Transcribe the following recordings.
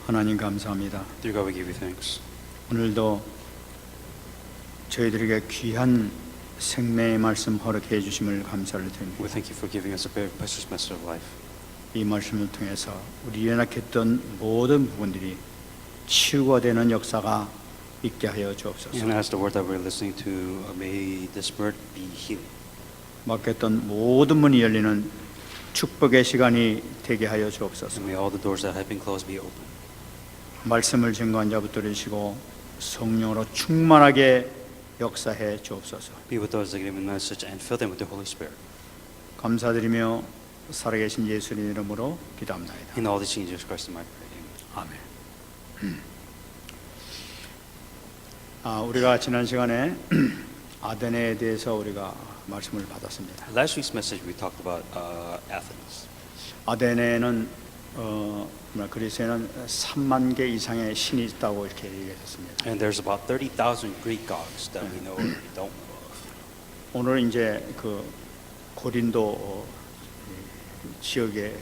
하나님 감사합니다. Dear God, we give you thanks. 오늘도 저희들에게 귀한 생명의 말씀 허락해 주심을 감사를 드립니다. We thank you for giving us a very precious message of life. 이 말씀을 통해서 우리 연약했던 모든 부분들이 치유가 되는 역사가 있게 하여 주옵소서. And as the word that we're listening to, may this word be healing. 막혔던 모든 문이 열리는 축복의 시간이 되게 하여 주옵소서. And may all the doors that have been closed be open. 말씀을 증거한 자부터 되시고 성령으로 충만하게 역사해 주옵소서. Be with those that give the message and fill them with the Holy Spirit. 감사드리며 살아계신 예수님 이름으로 기도합나이다. In all these things, Jesus Christ, in my prayer. 아멘. 우리가 지난 시간에 아데네에 대해서 우리가 말씀을 받았습니다. Last week's message we talked about Athens. 아데네는 그리스에는 3만 개 이상의 신이 있다고 이렇게 얘기했습니다. And there's about 30,000 Greek gods that we know or we don't know of. 오늘 이제 그 고린도 지역에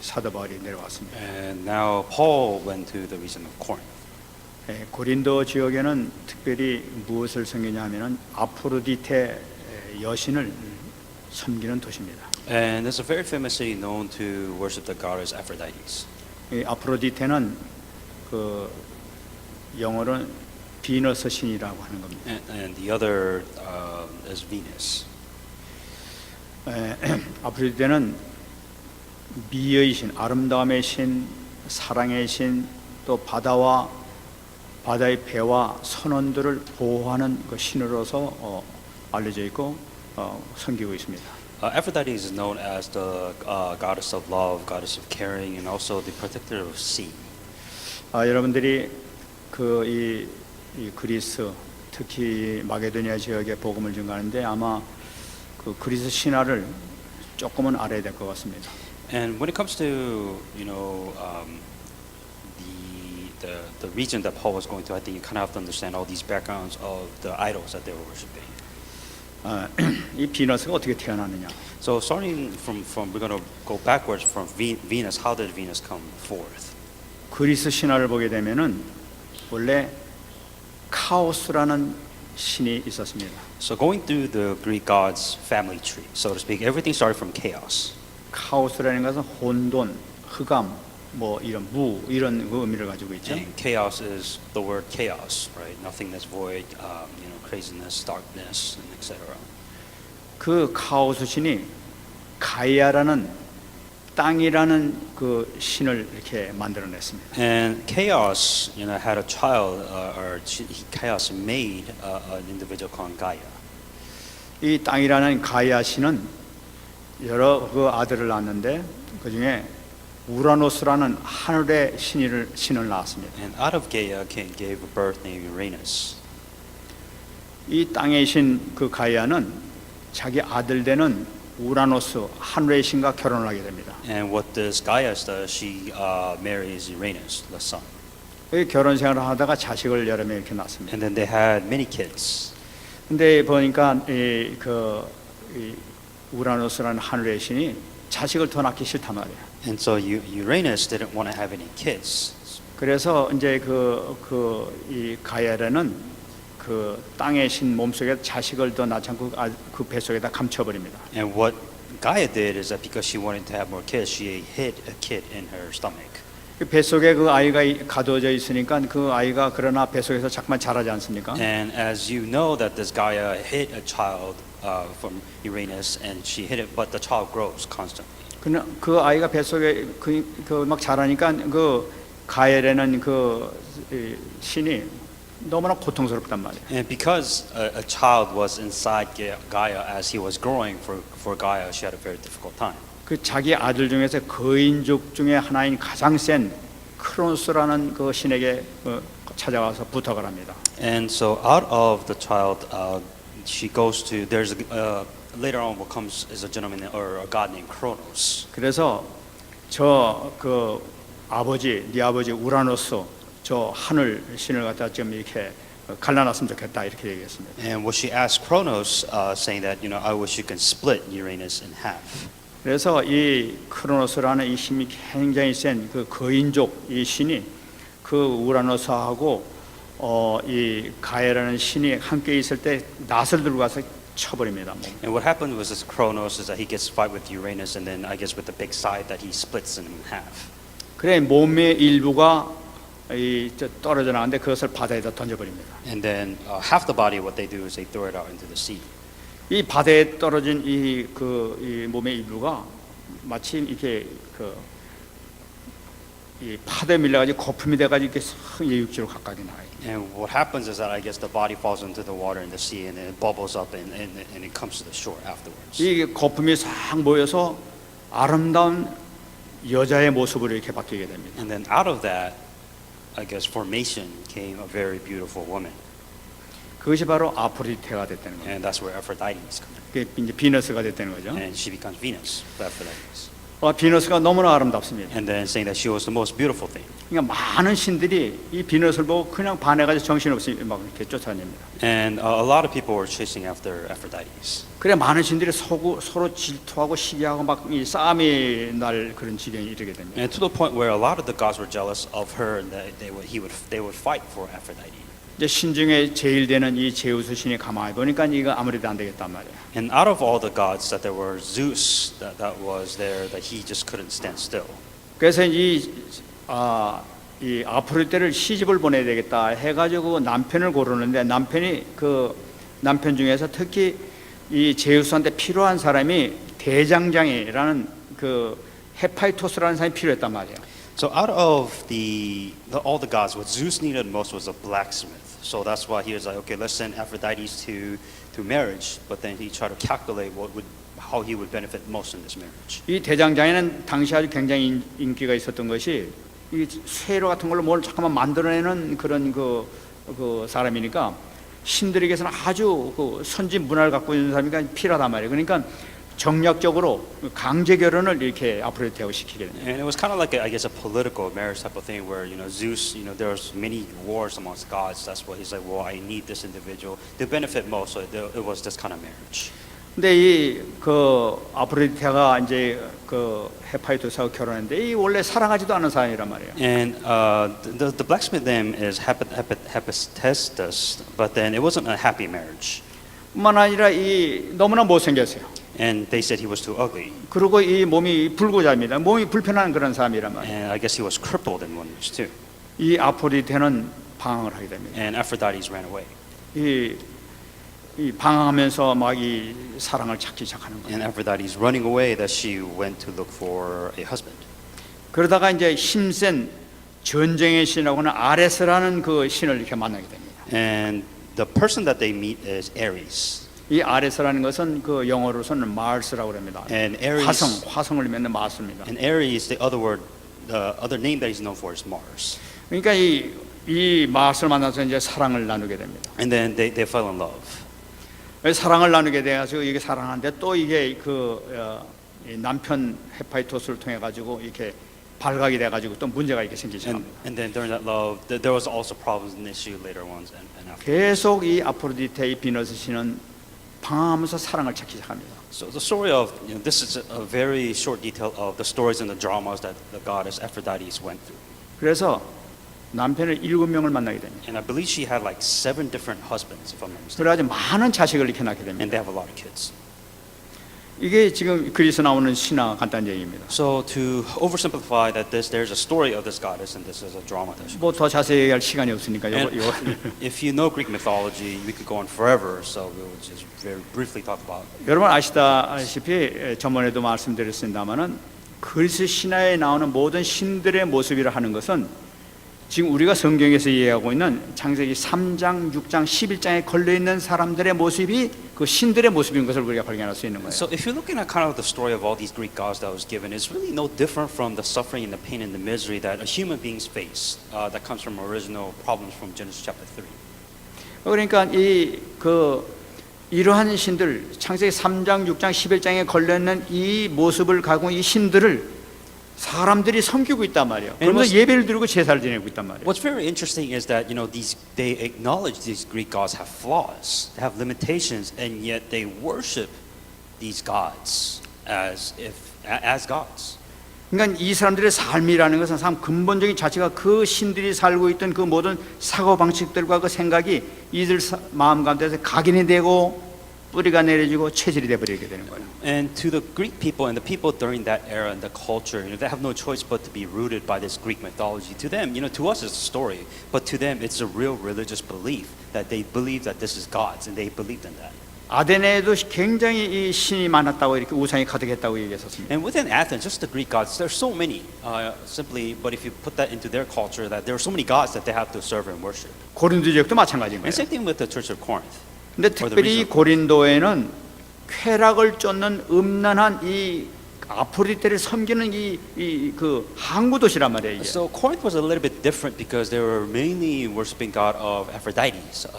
사도 바울이 내려왔습니다. And now Paul went to the region of Corinth. 고린도 지역에는 특별히 무엇을 섬기냐 하면은 아프로디테 여신을 섬기는 도시입니다. And there's a very famous city known to worship the goddess Aphrodite. 이 아프로디테는 그 영어로는 비너스 신이라고 하는 겁니다. And the other is Venus. 아프로디테는 미의 신, 아름다움의 신, 사랑의 신, 또 바다의 배와 선원들을 보호하는 그 신으로서 알려져 있고 섬기고 있습니다. Aphrodite is known as the goddess of love, goddess of caring, and also the protector of sea. 여러분들이 이 그리스, 특히 마게도니아 지역에 복음을 증거하는데 아마 그 그리스 신화를 조금은 알아야 될 것 같습니다. And when it comes to the region that Paul was going to, I think you kind of have to understand all these backgrounds of the idols that they were worshiping. 이 비너스가 어떻게 태어났느냐? So starting from we're going to go backwards from Venus. How did Venus come forth? 그리스 신화를 보게 되면은 원래 카오스라는 신이 있었습니다. So going through the Greek gods family tree, so to speak, everything started from chaos. 카오스라는 것은 혼돈, 흑암, 뭐 이런 이런 그 의미를 가지고 있죠. And chaos is the word chaos, right? Nothingness, void, craziness, darkness, and etc. 그 카오스 신이 가이아라는 땅이라는 그 신을 이렇게 만들어냈습니다. And chaos, had a child, chaos made an individual called Gaia. 이 땅이라는 가이아 신은 여러 그 아들을 낳았는데 그 중에 우라노스라는 하늘의 신을 낳았습니다. And out of Gaia gave a birth named Uranus. 이 땅의 신 그 가이아는 자기 아들 되는 우라노스 하늘의 신과 결혼을 하게 됩니다. And what this Gaia does, she marries Uranus, the sun. 그 결혼 생활을 하다가 자식을 여러 명 이렇게 낳습니다. And then they had many kids. 근데 보니까 이 우라노스라는 하늘의 신이 자식을 더 낳기 싫단 말이에요. And so Uranus didn't want to have any kids. 그래서 이제 이 가야라는 그 땅의 신 몸속에 자식을 더 낳지 않고 그 뱃속에다 감춰버립니다. And what Gaia did is that because she wanted to have more kids, she hid a kid in her stomach. 그 뱃속에 그 아이가 가두어져 있으니까 그 아이가 그러나 뱃속에서 자꾸만 자라지 않습니까? And as you know that this Gaia hid a child from Uranus, and she hid it, but the child grows constantly. 그 아이가 뱃속에 막 자라니까 그 가엘에는 그 신이 너무나 고통스럽단 말이에요. And because a child was inside Gaia as he was growing for Gaia, she had a very difficult time. 그 자기 아들 중에서 거인족 중에 하나인 가장 센 크로노스라는 그 신에게 찾아와서 부탁을 합니다. And so out of the child, she goes to later on what comes is a gentleman or a god named Kronos. 그래서 네 아버지 우라노스 저 하늘 신을 갖다 좀 이렇게 갈라놨으면 좋겠다 이렇게 얘기했습니다. And what she asked Kronos, saying that I wish you can split Uranus in half. 그래서 이 크로노스라는 이 힘이 굉장히 센 그 거인족 이 신이 그 우라노스하고 이 가야라는 신이 함께 있을 때 낫을 들고 가서 쳐버립니다. And what happened was this Kronos is that he gets to fight with Uranus, and then I guess with the big side that he splits in half. 그래 몸의 일부가 떨어져 나가는데 그것을 바다에다 던져버립니다. And then half the body, what they do is they throw it out into the sea. 이 바다에 떨어진 이 몸의 일부가 마치 이렇게 이 파도에 밀려가지고 거품이 돼가지고 이렇게 예육지로 가까이 나와요. And what happens is that I guess the body falls into the water in the sea, and then it bubbles up, and it comes to the shore afterwards. 이 거품이 싹 모여서 아름다운 여자의 모습으로 이렇게 바뀌게 됩니다. And then out of that, I guess formation came a very beautiful woman, 그것이 바로 아프로디테가 됐다는 거예요. and that's where Aphrodite's come in. 그게 이제 비너스가 됐다는 거죠. And she becomes Venus, Aphrodite. 비너스가 너무나 아름답습니다. And then saying that she was the most beautiful thing. 그러니까 많은 신들이 이 비너스를 보고 그냥 반해가지고 정신없이 막 이렇게 쫓아냅니다. And a lot of people were chasing after Aphrodite. 그래 많은 신들이 서로 질투하고 시기하고 막 이 싸움이 날 그런 지경에 이르게 됩니다. And to the point where a lot of the gods were jealous of her, and that they would fight for Aphrodite. 이제 신 중에 제일 되는 이 제우스 신이 가만히 보니까 이거 아무래도 안 되겠단 말이에요. And out of all the gods that there were, Zeus that was there, that he just couldn't stand still. 그래서 이 아프로디테를 시집을 보내야 되겠다 해가지고 남편을 고르는데 남편 중에서 특히 이 제우스한테 필요한 사람이 대장장이라는 헤파이토스라는 사람이 필요했단 말이에요. So out of all the gods, what Zeus needed most was a blacksmith. So that's why he was like, okay, let's send Aphrodite to marriage. But then he tried to calculate how he would benefit most in this marriage. 이 대장장이는 당시 아주 굉장히 인기가 있었던 것이 이 쇠로 같은 걸로 뭘 잠깐만 만들어내는 그런 그 사람이니까 신들에게서는 아주 선진 문화를 갖고 있는 사람이니까 필요하단 말이에요. 그러니까 정략적으로 강제 결혼을 이렇게 아프로디테하고 시키게 됩니다. And it was kind of like I guess a political marriage type of thing where Zeus, there was many wars amongst gods. That's why he's like, well, I need this individual to benefit most. So it was this kind of marriage. 근데 이 아프로디테가 이제 헤파이토스하고 결혼했는데 이 원래 사랑하지도 않은 사람이란 말이에요. And the blacksmith name is Hephaestus, but then it wasn't a happy marriage. 뿐만 아니라 이 너무나 못생겼어요. And they said he was too ugly. 그리고 이 몸이 불구자입니다. 몸이 불편한 그런 사람이란 말이에요. And I guess he was crippled in one ways too. 이 아프로디테는 방황을 하게 됩니다. And Aphrodite ran away. 이 방황하면서 막 이 사랑을 찾기 시작하는 And 거예요. Aphrodite's running away that she went to look for a husband. 그러다가 이제 힘센 전쟁의 신이라고 하는 아레스라는 그 신을 이렇게 만나게 됩니다. And the person that they meet is Ares. 이 아레스라는 것은 그 영어로서는 마르스라고 합니다. And Ares, 화성을 맺는 마르스입니다. and Ares, the other name that he's known for is Mars. 그러니까 이 마르스를 만나서 이제 사랑을 나누게 됩니다. And then they fell in love. 사랑을 나누게 돼가지고 이게 사랑하는데 또 이게 이 남편 헤파이토스를 통해 가지고 이렇게 발각이 돼가지고 또 문제가 이렇게 생기기 시작합니다. And then during that love, there was also problems and issue later on and after. 계속 이 아프로디테 이 비너스 신은 방황하면서 사랑을 찾기 시작합니다. So the story of this is a very short detail of the stories and the dramas that the goddess Aphrodite went through. 그래서 남편을 7명을 만나게 됩니다. And I believe she had like 7 different husbands, if I'm not mistaken. 그래가지고 많은 자식을 이렇게 낳게 And 됩니다. they have a lot of kids. 이게 지금 그리스 나오는 신화 간단 얘기입니다. So to oversimplify that there's a story of this goddess and this is a drama that she. 뭐 더 자세히 얘기할 시간이 없으니까 And 이거 if you know Greek mythology, we could go on forever. So we will just very briefly talk about. 여러분 아시다시피 전번에도 말씀드렸습니다마는 그리스 신화에 나오는 모든 신들의 모습이라 하는 것은 지금 우리가 성경에서 이해하고 있는 창세기 3장, 6장, 11장에 걸려 있는 사람들의 모습이 그 신들의 모습인 것을 우리가 발견할 수 있는 거예요. So if you're looking at kind of the story of all these Greek gods that was given, it's really no different from the suffering and the pain and the misery that human beings face. That comes from original problems from Genesis chapter 3. 그러니까 이러한 신들 창세기 3장, 6장, 11장에 걸려 있는 이 모습을 가지고 이 신들을 사람들이 섬기고 있단 말이에요. 그러면서 예배를 드리고 제사를 지내고 있단 말이에요. What's very interesting is that they acknowledge these Greek gods have flaws, they have limitations, and yet they worship these gods as gods. 그러니까 이 사람들의 삶이라는 것은 참 근본적인 자체가 그 신들이 살고 있던 그 모든 사고 방식들과 그 생각이 이들 마음 가운데서 각인이 되고 뿌리가 내려지고 체질이 되어버리게 되는 거예요. And to the Greek people and the people during that era and the culture, they have no choice but to be rooted by this Greek mythology. To them, to us it's a story, but to them it's a real religious belief that they believe that this is God's and they believed in that. 아데네에도 굉장히 이 신이 많았다고 이렇게 우상이 가득했다고 얘기했었습니다. And within Athens, just the Greek gods, there's so many. But if you put that into their culture, that there are so many gods that they have to serve and worship. 고린도 지역도 마찬가지인 And 거예요. same thing with the Church of Corinth. 근데 특별히 고린도에는 쾌락을 쫓는 음란한 이 아프로디테를 섬기는 그 항구 도시란 말이에요. 이게. So Corinth was a little bit different because they were mainly worshiping God of Aphrodite.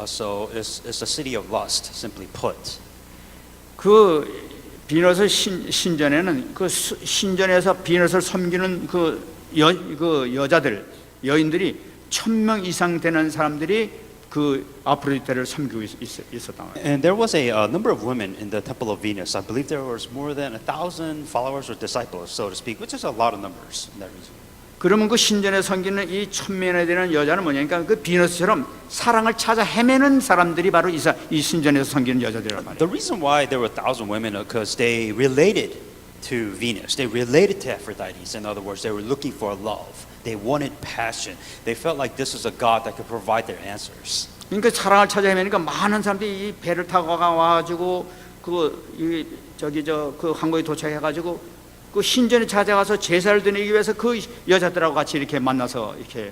So it's a city of lust, simply put. 그 비너스 신전에는 그 신전에서 비너스를 섬기는 그 여자들 여인들이 1,000명 이상 되는 사람들이 그 아프로디테를 섬기고 있었단 말이에요. And there was a number of women in the Temple of Venus. I believe there was more than 1,000 followers or disciples, so to speak, which is a lot of numbers in that region. 그러면 그 신전에 섬기는 이 1,000명에 되는 여자는 뭐냐니까 그 비너스처럼 사랑을 찾아 헤매는 사람들이 바로 이 신전에서 섬기는 여자들이란 말이에요. The reason why there were 1,000 women is because they related to Venus. They related to Aphrodite. In other words, they were looking for love. They wanted passion. They felt like this was a God that could provide their answers. 그러니까 사랑을 찾아 헤매니까 많은 사람들이 이 배를 타고 와가지고 그 항구에 도착해가지고 그 신전에 찾아가서 제사를 드리기 위해서 그 여자들하고 같이 이렇게 만나서 이렇게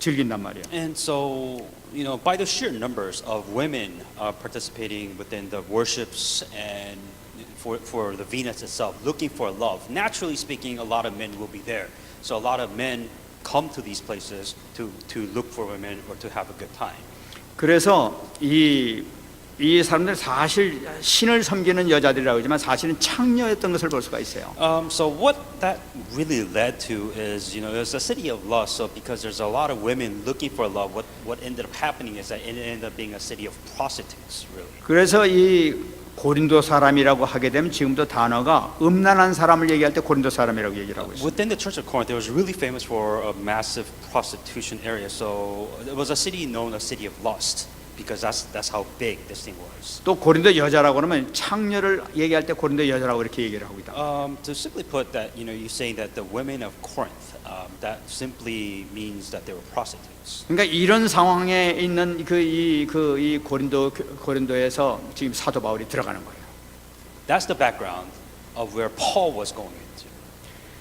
즐긴단 말이에요. And so, by the sheer numbers of women participating within the worships and for the Venus itself, looking for love, naturally speaking, a lot of men will be there. So a lot of men come to these places to look for women or to have a good time. 그래서 이 사람들 사실 신을 섬기는 여자들이라고 하지만 사실은 창녀였던 것을 볼 수가 있어요. So what that really led to is, it's a city of lust. So because there's a lot of women looking for love, what ended up happening is that it ended up being a city of prostitutes, really. 그래서 이 고린도 사람이라고 하게 되면 지금도 단어가 음란한 사람을 얘기할 때 고린도 사람이라고 얘기를 하고 있어요. Within the Church of Corinth, it was really famous for a massive prostitution area. So it was a city known as city of lust because that's how big this thing was. 또 고린도 여자라고 하면 창녀를 얘기할 때 고린도 여자라고 이렇게 얘기를 하고 있다. To simply put that, you say that the women of Corinth, that simply means that they were prostitutes. 그러니까 이런 상황에 있는 이 고린도에서 지금 사도 바울이 들어가는 거예요. That's the background of where Paul was going into.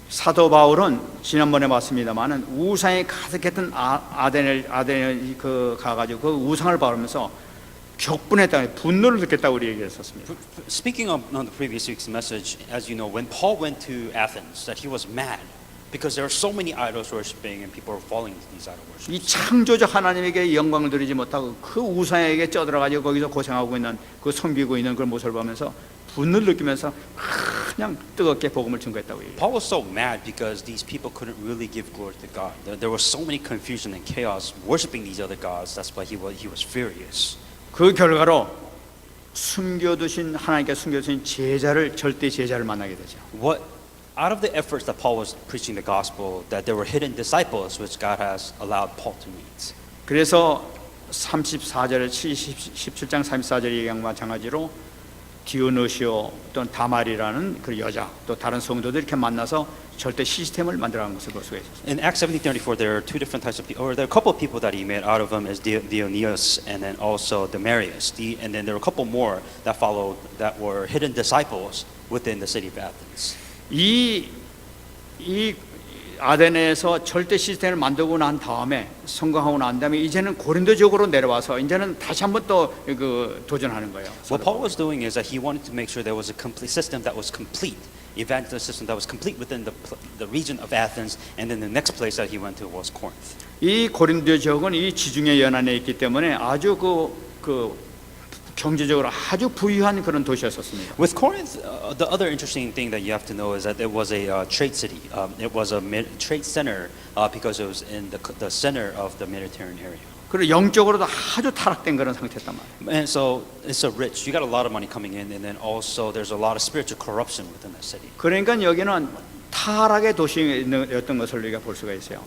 사도 바울은 지난번에 봤습니다만은 우상에 가득했던 아데네 가가지고 그 우상을 바라면서 격분했다, 분노를 느꼈다고 우리 얘기했었습니다. Speaking on the previous week's message, as you know, when Paul went to Athens, that he was mad because there are so many idols worshiping and people are falling into these idol worship. 이 창조적 하나님에게 영광을 드리지 못하고 그 우상에게 쪄들어가지고 거기서 고생하고 있는 그 섬기고 있는 그 모습을 보면서 분노를 느끼면서 그냥 뜨겁게 복음을 증거했다고 얘기해요. Paul was so mad because these people couldn't really give glory to God. There was so many confusion and chaos worshiping these other gods. That's why he was furious. 그 결과로 숨겨두신 하나님께 숨겨두신 절대 제자를 만나게 되죠. Out of the efforts that Paul was preaching the gospel, that there were hidden disciples which God has allowed Paul to meet. 그래서 34절 17장 34절 얘기한 마찬가지로 디오노시오 또는 다말이라는 그 여자 또 다른 성도들 이렇게 만나서 절대 시스템을 만들어가는 것을 볼 수가 있었어요. In Acts 17:34, there are two different types of people, or there are a couple of people that he met. Out of them is Dionysius and then also Demarius. And then there were a couple more that followed that were hidden disciples within the city of Athens. 이 아데네에서 절대 시스템을 만들고 난 다음에 성공하고 난 다음에 이제는 고린도 지역으로 내려와서 이제는 다시 한번 또 도전하는 거예요. What Paul was doing is that he wanted to make sure there was a complete system that was complete, evangelist system that was complete within the region of Athens, and then the next place that he went to was Corinth. 이 고린도 지역은 이 지중해 연안에 있기 때문에 아주 경제적으로 아주 부유한 그런 도시였었습니다. With Corinth, the other interesting thing that you have to know is that it was a trade city. It was a trade center because it was in the center of the Mediterranean area. 그리고 영적으로도 아주 타락된 그런 상태였단 말이에요. And so it's so rich. You got a lot of money coming in, and then also there's a lot of spiritual corruption within that city. 그러니까 여기는 타락의 도시였던 것을 우리가 볼 수가 있어요.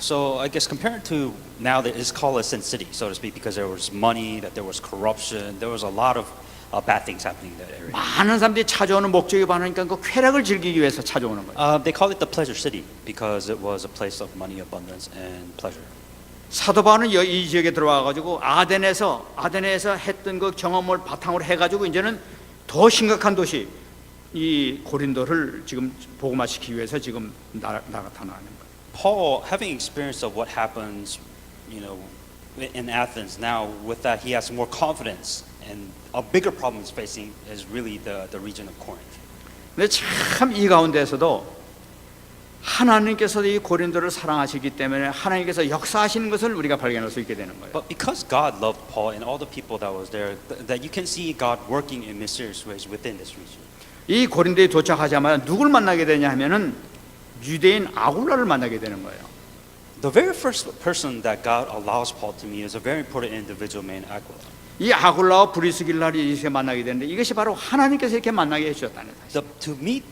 So I guess compared to now, that it's called a sin city, so to speak, because there was money, that there was corruption, there was a lot of bad things happening in that area. 많은 사람들이 찾아오는 목적이 많으니까 그 쾌락을 즐기기 위해서 찾아오는 거예요. They call it the pleasure city because it was a place of money, abundance, and pleasure. 사도 바울은 이 지역에 들어와 가지고 아덴에서 했던 그 경험을 바탕으로 해 가지고 이제는 더 심각한 도시 이 고린도를 지금 복음화시키기 위해서 지금 나타나는 거예요. Paul, having experience of what happens, in Athens now, with that he has more confidence, and a bigger problem he's facing is really the region of Corinth. 근데 참 이 가운데서도 하나님께서 이 고린도를 사랑하시기 때문에 하나님께서 역사하시는 것을 우리가 발견할 수 있게 되는 거예요. But because God loved Paul and all the people that was there, that you can see God working in mysterious ways within this region. 이 고린도에 도착하자마자 누굴 만나게 되냐 하면은 유대인 아굴라를 만나게 되는 거예요. The very first person that God allows Paul to meet is a very important individual named Aquila. 이 아굴라와 브리스길라를 이렇게 만나게 되는데 이것이 바로 하나님께서 이렇게 만나게 해주셨다는 사실. To meet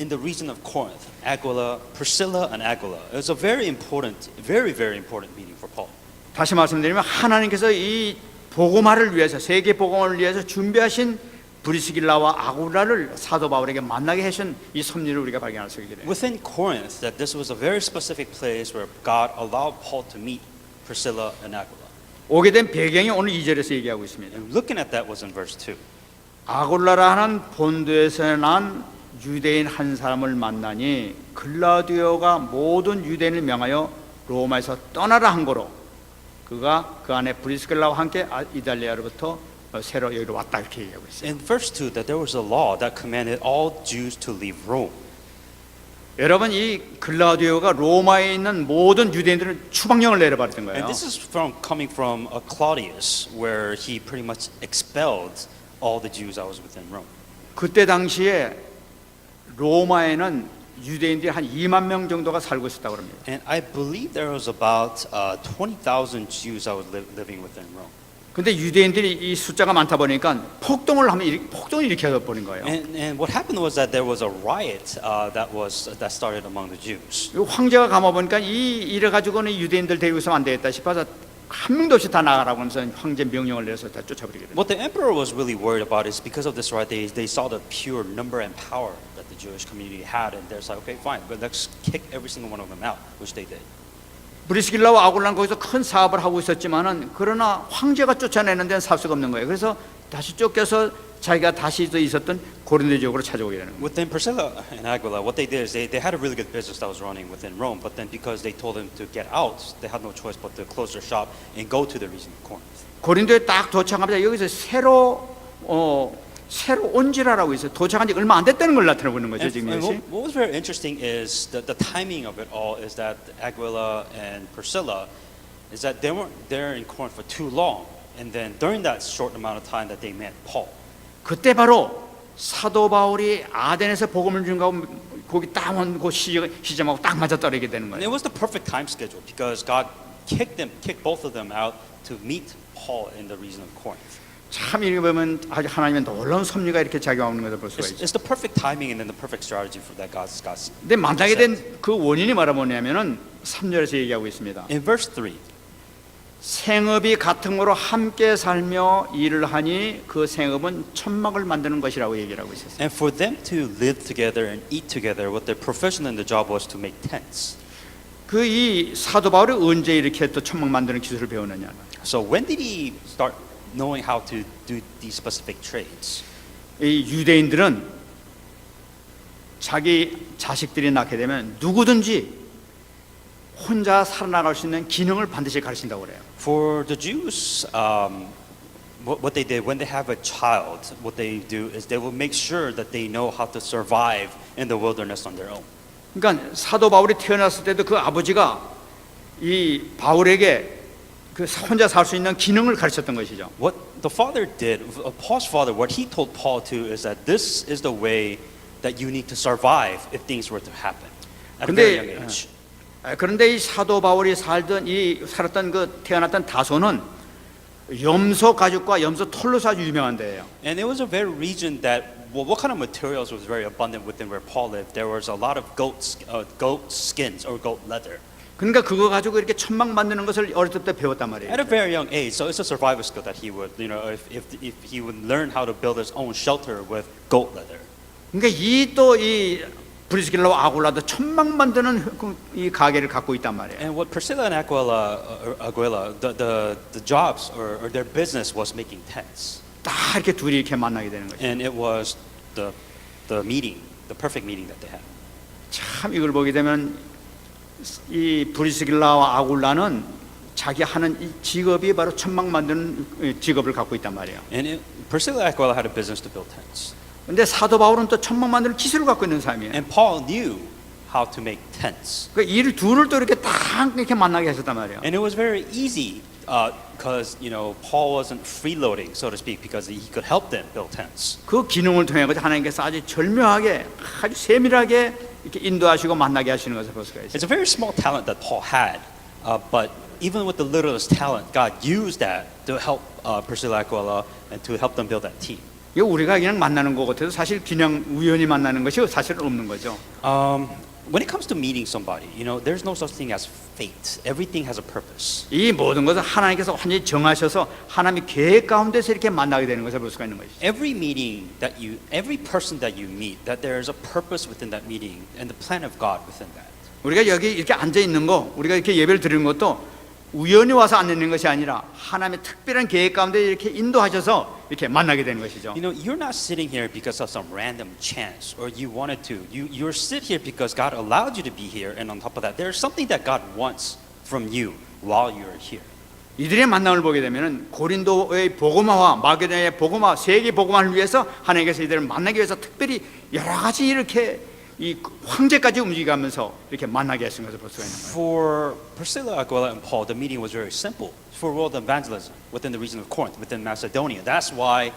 in the region of Corinth, Aquila, Priscilla, and Aquila, it was a very important meeting for Paul. 다시 말씀드리면 하나님께서 이 복음화를 위해서 세계 복음을 위해서 준비하신 브리스길라와 아굴라를 사도 바울에게 만나게 하신 이 섭리를 우리가 발견할 수 있게 돼요. Within Corinth, that this was a very specific place where God allowed Paul to meet Priscilla and Aquila. 오게 된 배경이 오늘 2절에서 얘기하고 있습니다. And looking at that was in verse 2. 아굴라라는 본도에서 난 유대인 한 사람을 만나니 글라디오가 모든 유대인을 명하여 로마에서 떠나라 한 거로 그가 그 안에 브리스길라와 함께 이달리아로부터 새로 여기로 왔다 이렇게 얘기하고 있어요. In verse 2, that there was a law that commanded all Jews to leave Rome. 여러분 이 글라디오가 로마에 있는 모든 유대인들을 추방령을 내려버렸던 거예요. And this is coming from Claudius, where he pretty much expelled all the Jews that was within Rome. 그때 당시에 로마에는 유대인들이 한 2만 명 정도가 살고 있었다고 합니다. And I believe there was about 20,000 Jews that was living within Rome. 근데 유대인들이 이 숫자가 많다 보니까 폭동을 일으켜 버린 거예요. And what happened was that there was a riot that started among the Jews. 황제가 감아 보니까 이 일을 가지고는 유대인들 데리고 있으면 안 되겠다 싶어서 한 명도 없이 다 나가라고 하면서 황제 명령을 내려서 다 쫓아버리게 됩니다. What the emperor was really worried about is because of this riot, they saw the pure number and power that the Jewish community had, and they're like, okay, fine, but let's kick every single one of them out, which they did. 브리스길라와 아굴라는 거기서 큰 사업을 하고 있었지만은 그러나 황제가 쫓아내는 데는 살 수가 없는 거예요. 그래서 다시 쫓겨서 자기가 다시 있었던 고린도 지역으로 찾아오게 되는 거예요. Within Priscilla and Aquila, what they did is they had a really good business that was running within Rome, but then because they told them to get out, they had no choice but to close their shop and go to the region of Corinth. 고린도에 딱 도착하면서 여기서 새로 온지라라고 있어요. 도착한 지 얼마 안 됐다는 걸 나타내고 있는 거죠. 지금 And 이것이. what was very interesting is the timing of it all is that Aquila and Priscilla is that they weren't there in Corinth for too long, and then during that short amount of time that they met Paul. 그때 바로 사도 바울이 아덴에서 복음을 준 거하고 거기 딱 온 그 시점하고 딱 맞아 떨어지게 되는 And it 거예요. was the perfect time schedule because God kicked both of them out to meet Paul in the region of Corinth. 참 이렇게 보면 아주 하나님의 놀라운 섭리가 이렇게 작용하는 것을 볼 수가 있어요. It's the perfect timing and then the perfect strategy for that God's. 근데 만나게 된 그 원인이 뭐냐면은 3절에서 얘기하고 있습니다. In verse 3, 생업이 같음으로 함께 살며 일을 하니 그 생업은 천막을 만드는 것이라고 얘기를 하고 있었어요. and for them to live together and eat together, what their profession in the job was to make tents. 그 이 사도 바울이 언제 이렇게 또 천막 만드는 기술을 배우느냐? So when did he start knowing how to do these specific trades? 이 유대인들은 자기 자식들이 낳게 되면 누구든지 혼자 살아나갈 수 있는 기능을 반드시 가르친다고 그래요. For the Jews, what they did when they have a child, what they do is they will make sure that they know how to survive in the wilderness on their own. 그러니까 사도 바울이 태어났을 때도 그 아버지가 이 바울에게 그 혼자 살 수 있는 기능을 가르쳤던 것이죠. What the father did, Paul's father, what he told Paul to is that this is the way that you need to survive if things were to happen at a very young age. 그런데 이 사도 바울이 살았던 그 태어났던 다소는 염소 가죽과 염소 털로서 아주 유명한 데예요. And it was a very region that, well, what kind of materials was very abundant within where Paul lived? There was a lot of goat skins or goat leather. 그러니까 그거 가지고 이렇게 천막 만드는 것을 어렸을 때 배웠단 말이에요. At a very young age, so it's a survival skill that he would, if he would learn how to build his own shelter with goat leather. 그러니까 이 또 이 브리스길라와 아굴라도 천막 만드는 이 가게를 갖고 있단 말이에요. And what Priscilla and Aquila, the jobs or their business was making tents. 딱 이렇게 둘이 이렇게 만나게 되는 거죠. And it was the meeting, the perfect meeting that they had. 참 이걸 보게 되면 이 브리스길라와 아굴라는 자기 하는 이 직업이 바로 천막 만드는 직업을 갖고 있단 말이에요. And Priscilla and Aquila had a business to build tents. 근데 사도 바울은 또 천막 만드는 기술을 갖고 있는 사람이에요. And Paul knew how to make tents. 그 이 둘을 또 이렇게 딱 이렇게 만나게 하셨단 말이에요. And it was very easy because Paul wasn't freeloading, so to speak, because he could help them build tents. 그 기능을 통해 가지고 하나님께서 아주 절묘하게 아주 세밀하게 이렇게 인도하시고 만나게 하시는 것을 볼 수가 있어요. It's a very small talent that Paul had, but even with the littlest talent, God used that to help Priscilla and Aquila and to help them build that team. 이거 우리가 그냥 만나는 것 같아도 사실 그냥 우연히 만나는 것이 사실은 없는 거죠. When it comes to meeting somebody, there's no such thing as fate. Everything has a purpose. 이 모든 것은 하나님께서 완전히 정하셔서 하나님의 계획 가운데서 이렇게 만나게 되는 것을 볼 수가 있는 것이죠. Every person that you meet, that there is a purpose within that meeting and the plan of God within that. 우리가 여기 이렇게 앉아 있는 거, 우리가 이렇게 예배를 드리는 것도 우연히 와서 앉아 있는 것이 아니라 하나님의 특별한 계획 가운데 이렇게 인도하셔서 이렇게 만나게 되는 것이죠. You're not sitting here because of some random chance or you wanted to. You're sit here because God allowed you to be here, and on top of that, there's something that God wants from you while you're here. 이들의 만남을 보게 되면은 고린도의 복음화와 마게도냐의 복음화, 세계 복음화를 위해서 하나님께서 이들을 만나기 위해서 특별히 여러 가지 이렇게 이 황제까지 움직이면서 이렇게 만나게 하신 것을 볼 수가 있는 거예요. For Priscilla, Aquila, and Paul, the meeting was very simple. For world evangelism within the region of Corinth, within Macedonia. That's why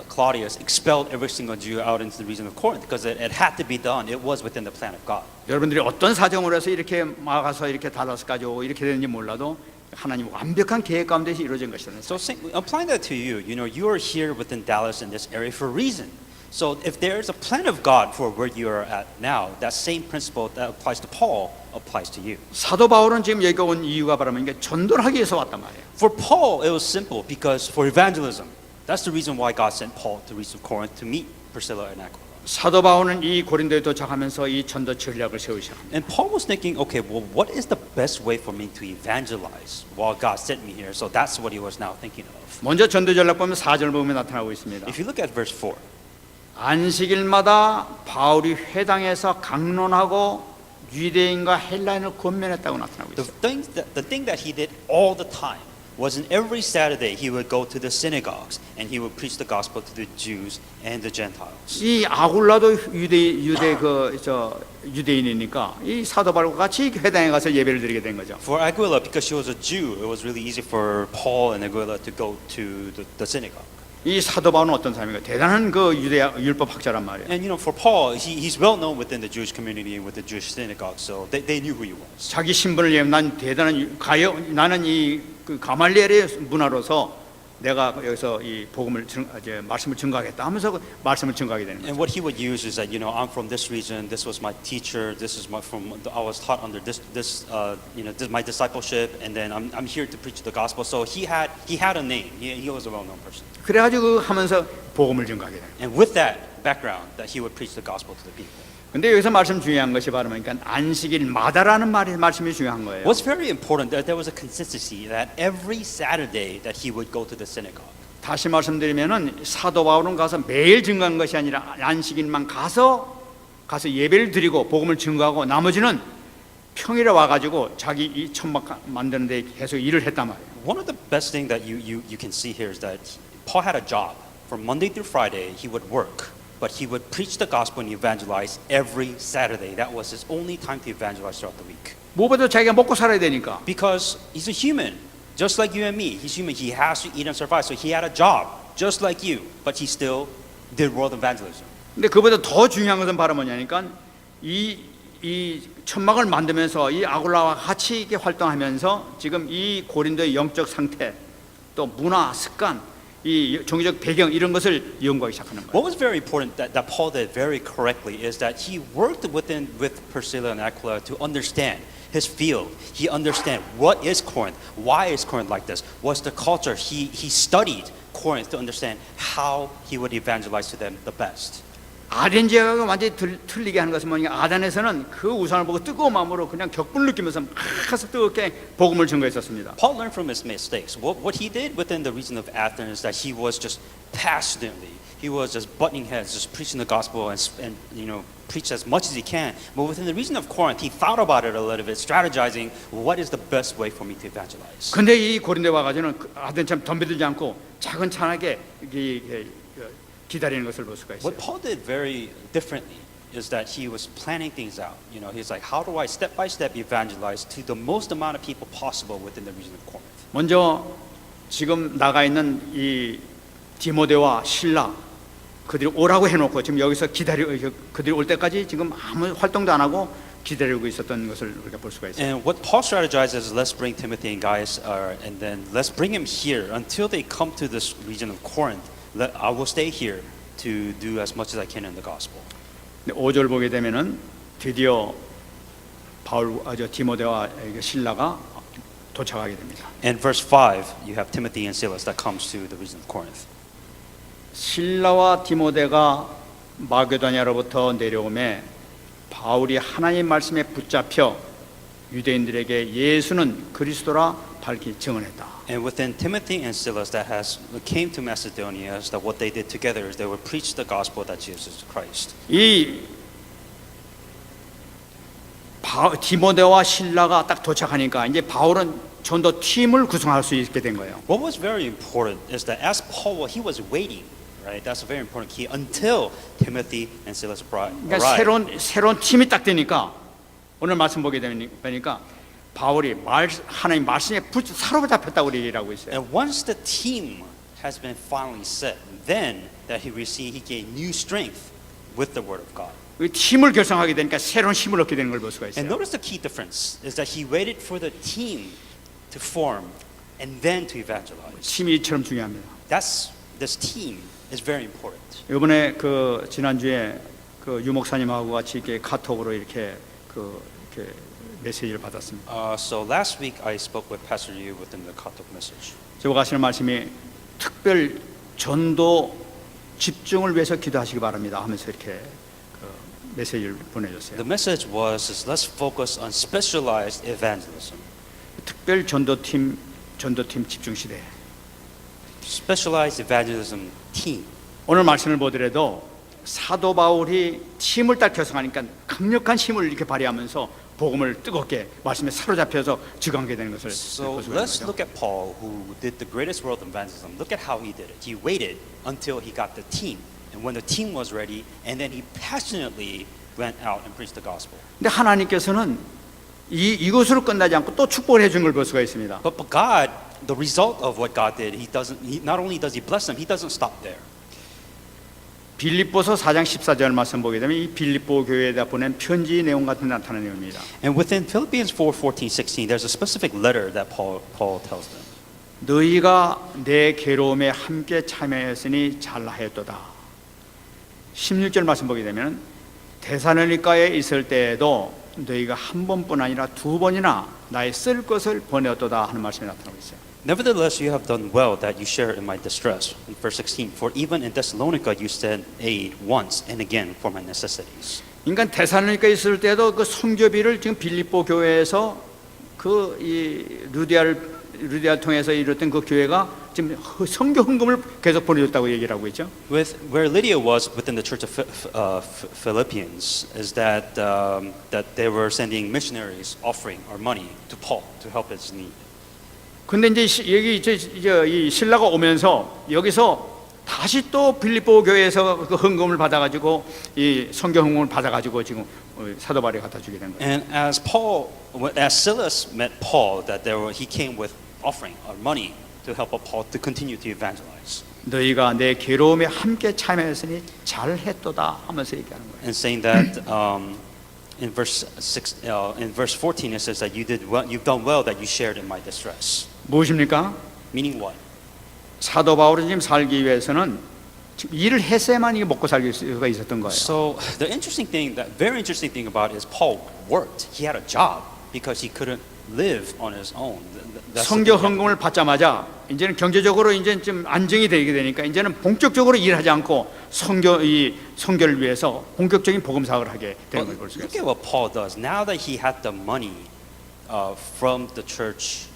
Claudius expelled every single Jew out into the region of Corinth, because it had to be done. It was within the plan of God. 여러분들이 어떤 사정으로 해서 이렇게 막아서 이렇게 달라스까지 오고 이렇게 되는지 몰라도 하나님 완벽한 계획 가운데서 이루어진 것이라는. So applying that to you, you are here within Dallas in this area for a reason. So if there is a plan of God for where you are at now, that same principle that applies to Paul applies to you. 사도 바울은 지금 여기 온 이유가 바로 이게 전도를 하기 위해서 왔단 말이에요. For Paul, it was simple because for evangelism, that's the reason why God sent Paul to reach Corinth to meet Priscilla and Aquila. 사도 바울은 이 고린도에 도착하면서 이 전도 전략을 세우셔. And Paul was thinking, okay, well, what is the best way for me to evangelize while God sent me here? So that's what he was now thinking of. 먼저 전도 전략 보면 4절 보면 나타나고 있습니다. If you look at verse 4, 안식일마다 바울이 회당에서 강론하고 유대인과 헬라인을 권면했다고 나타나고 있어요. the thing that he did all the time was in every Saturday he would go to the synagogues and he would preach the gospel to the Jews and the Gentiles. 이 아굴라도 유대인이니까 이 사도 바울과 같이 회당에 가서 예배를 드리게 된 거죠. For Aquila, because she was a Jew, it was really easy for Paul and Aquila to go to the synagogue. 이 사도 바울은 어떤 사람인가? 대단한 그 유대 율법 학자란 말이에요. And for Paul, he's well known within the Jewish community and with the Jewish synagogue, so they knew who he was. 자기 신분을 얘기하면 난 대단한 나는 이 그 가말리엘의 문화로서 내가 여기서 이 복음을 말씀을 증거하겠다 하면서 말씀을 증거하게 되는 거예요. And what he would use is that I'm from this region. This was my teacher. This is I was taught under this my discipleship, and then I'm here to preach the gospel. So he had a name. He was a well-known person. 그래가지고 하면서 복음을 증거하게 돼요. And with that background, that he would preach the gospel to the people. 근데 여기서 말씀 중요한 것이 바로 그러니까 안식일마다라는 말씀이 중요한 거예요. What's very important that there was a consistency that every Saturday that he would go to the synagogue. 다시 말씀드리면은 사도 바울은 가서 매일 증거한 것이 아니라 안식일만 가서 예배를 드리고 복음을 증거하고 나머지는 평일에 와가지고 자기 이 천막 만드는 데 계속 일을 했단 말이에요. One of the best thing that you can see here is that Paul had a job. From Monday through Friday, he would work. But he would preach the gospel and evangelize every Saturday. That was his only time to evangelize throughout the week. 무엇보다 자기가 먹고 살아야 되니까. Because he's a human, just like you and me. He's human. He has to eat and survive. So he had a job, just like you. But he still did world evangelism. 근데 그보다 더 중요한 것은 바로 뭐냐니까 이 천막을 만들면서 이 아굴라와 같이 이렇게 활동하면서 지금 이 고린도의 영적 상태 또 문화, 습관, 이 종교적 배경 이런 것을 연구하기 시작하는 거예요. What was very important that Paul did very correctly is that he worked with Priscilla and Aquila to understand his field. He understand what is Corinth, why is Corinth like this, what's the culture. He studied Corinth to understand how he would evangelize to them the best. 아덴 지역하고 완전히 틀리게 하는 것은 뭐냐? 아덴에서는 그 우상을 보고 뜨거운 마음으로 그냥 격분을 느끼면서 막 가서 뜨겁게 복음을 증거했었습니다. Paul learned from his mistakes. What he did within the region of Athens is that he was just passionately, he was just butting heads, just preaching the gospel and preach as much as he can. But within the region of Corinth, he thought about it a little bit, strategizing what is the best way for me to evangelize. 근데 이 고린도에 와가지고는 아덴처럼 덤벼들지 않고 차근차하게 기다리는 것을 볼 수가 있어요. What Paul did very differently is that he was planning things out. He's like, how do I step by step evangelize to the most amount of people possible within the region of Corinth? 먼저 지금 나가 있는 이 디모데와 실라 그들이 오라고 해놓고 지금 여기서 그들이 올 때까지 지금 아무 활동도 안 하고 기다리고 있었던 것을 우리가 볼 수가 있어요. And what Paul strategizes is let's bring Timothy and Gaius, and then let's bring him here until they come to this region of Corinth. I will stay here to do as much as I can in the gospel. 5절 보게 되면은 드디어 디모데와 실라가 도착하게 됩니다. In verse 5, you have Timothy and Silas that comes to the region of Corinth. 실라와 디모데가 마게도냐로부터 내려오매 바울이 하나님 말씀에 붙잡혀 유대인들에게 예수는 그리스도라 밝히 증언했다. And within Timothy and Silas that came to Macedonia, is that what they did together is they would preach the gospel that Jesus is Christ. 이 디모데와 실라가 딱 도착하니까 이제 바울은 전도 팀을 구성할 수 있게 된 거예요. What was very important is that as Paul, he was waiting, right? That's a very important key until Timothy and Silas 그러니까 arrived. 새로운 팀이 딱 되니까 오늘 말씀 보게 되니까 바울이 하나님 말씀에 사로잡혔다고 얘기하고 있어요. And once the team has been finally set, then that he gained new strength with the word of God. 팀을 결성하게 되니까 새로운 힘을 얻게 되는 걸 볼 수가 And 있어요. notice the key difference is that he waited for the team to form and then to evangelize. 팀이 이처럼 중요합니다. This team is very important. 이번에 그 지난주에 그 유 목사님하고 같이 이렇게 카톡으로 이렇게 메시지를 받았습니다. So last week I spoke with Pastor Yu within the Katok message. 제가 하시는 말씀이 특별 전도 집중을 위해서 기도하시기 바랍니다 하면서 이렇게 메시지를 보내줬어요. The message was let's focus on specialized evangelism. 특별 전도팀 집중 시대. Specialized evangelism team. 오늘 말씀을 보더라도 사도 바울이 팀을 딱 결성하니까 강력한 힘을 이렇게 발휘하면서 복음을 뜨겁게 말씀에 사로잡혀서 증거하게 되는 것을 So 볼 수가 let's 있는 거죠. look at Paul, who did the greatest work of evangelism. Look at how he did it. He waited until he got the team, and when the team was ready, and then he passionately went out and preached the gospel. 근데 하나님께서는 이것으로 끝나지 않고 또 축복을 해준 걸 볼 수가 있습니다. But God, the result of what God did, not only does He bless them, He doesn't stop there. 빌립보서 4장 14절 말씀 보게 되면 이 빌립보 교회에다 보낸 편지 내용 같은 나타나는 내용입니다. And within Philippians 4:14, 16, there's a specific letter that Paul tells them. 너희가 내 괴로움에 함께 참여했으니 잘하였도다. 16절 말씀 보게 되면 데살로니가에 있을 때에도 너희가 한 번뿐 아니라 두 번이나 나의 쓸 것을 보내었도다 하는 말씀이 나타나고 있어요. Nevertheless, you have done well that you share in my distress. In verse 16, for even in Thessalonica you sent aid once and again for my necessities. 그러니까 데살로니가에 있을 때도 그 선교비를 지금 빌립보 교회에서 그 이 루디아를 통해서 이뤘던 그 교회가 지금 선교 헌금을 계속 보내줬다고 얘기를 하고 있죠. Where Lydia was within the church of Philippians is that they were sending missionaries offering or money to Paul to help his need. 근데 이제 여기 이 신라가 오면서 여기서 다시 또 빌립보 교회에서 그 헌금을 받아가지고 이 선교 헌금을 받아가지고 지금 사도 바울이 갖다 주게 된 거예요. And as Silas met Paul, he came with offering or money to help Paul to continue to evangelize. 너희가 내 괴로움에 함께 참여했으니 잘했도다 하면서 얘기하는 거예요. And saying that in verse 14 it says that you've done well that you shared in my distress. 무엇입니까? Meaning what? 사도 바울은 지금 살기 위해서는 지금 일을 했어야만 이게 먹고 살 수가 있었던 거예요. So the interesting thing, that very interesting thing about it is Paul worked. He had a job because he couldn't live on his own. That's the 성교 thing. 헌금을 받자마자 이제는 경제적으로 이제 좀 안정이 되게 되니까 이제는 본격적으로 일하지 않고 성교를 위해서 본격적인 복음 사역을 하게 되는 걸 볼 수가 Look 있어요. at what Paul does. Now that he had the money from the church,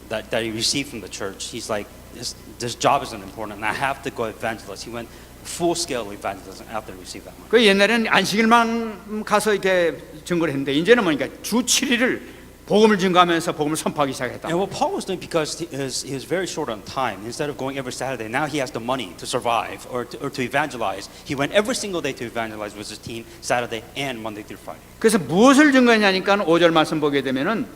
that he received from the church, he's like, this job isn't important, and I have to go evangelize. He went full-scale evangelism after he received that money. 그 옛날에는 안식일만 가서 이렇게 증거를 했는데 이제는 뭐니까 주 7일을 복음을 증거하면서 복음을 선포하기 시작했다. And what Paul was doing, because he is very short on time, instead of going every Saturday, now he has the money to survive or to evangelize. He went every single day to evangelize with his team, Saturday and Monday through Friday. 그래서 무엇을 증거했냐니까 5절 말씀 보게 되면은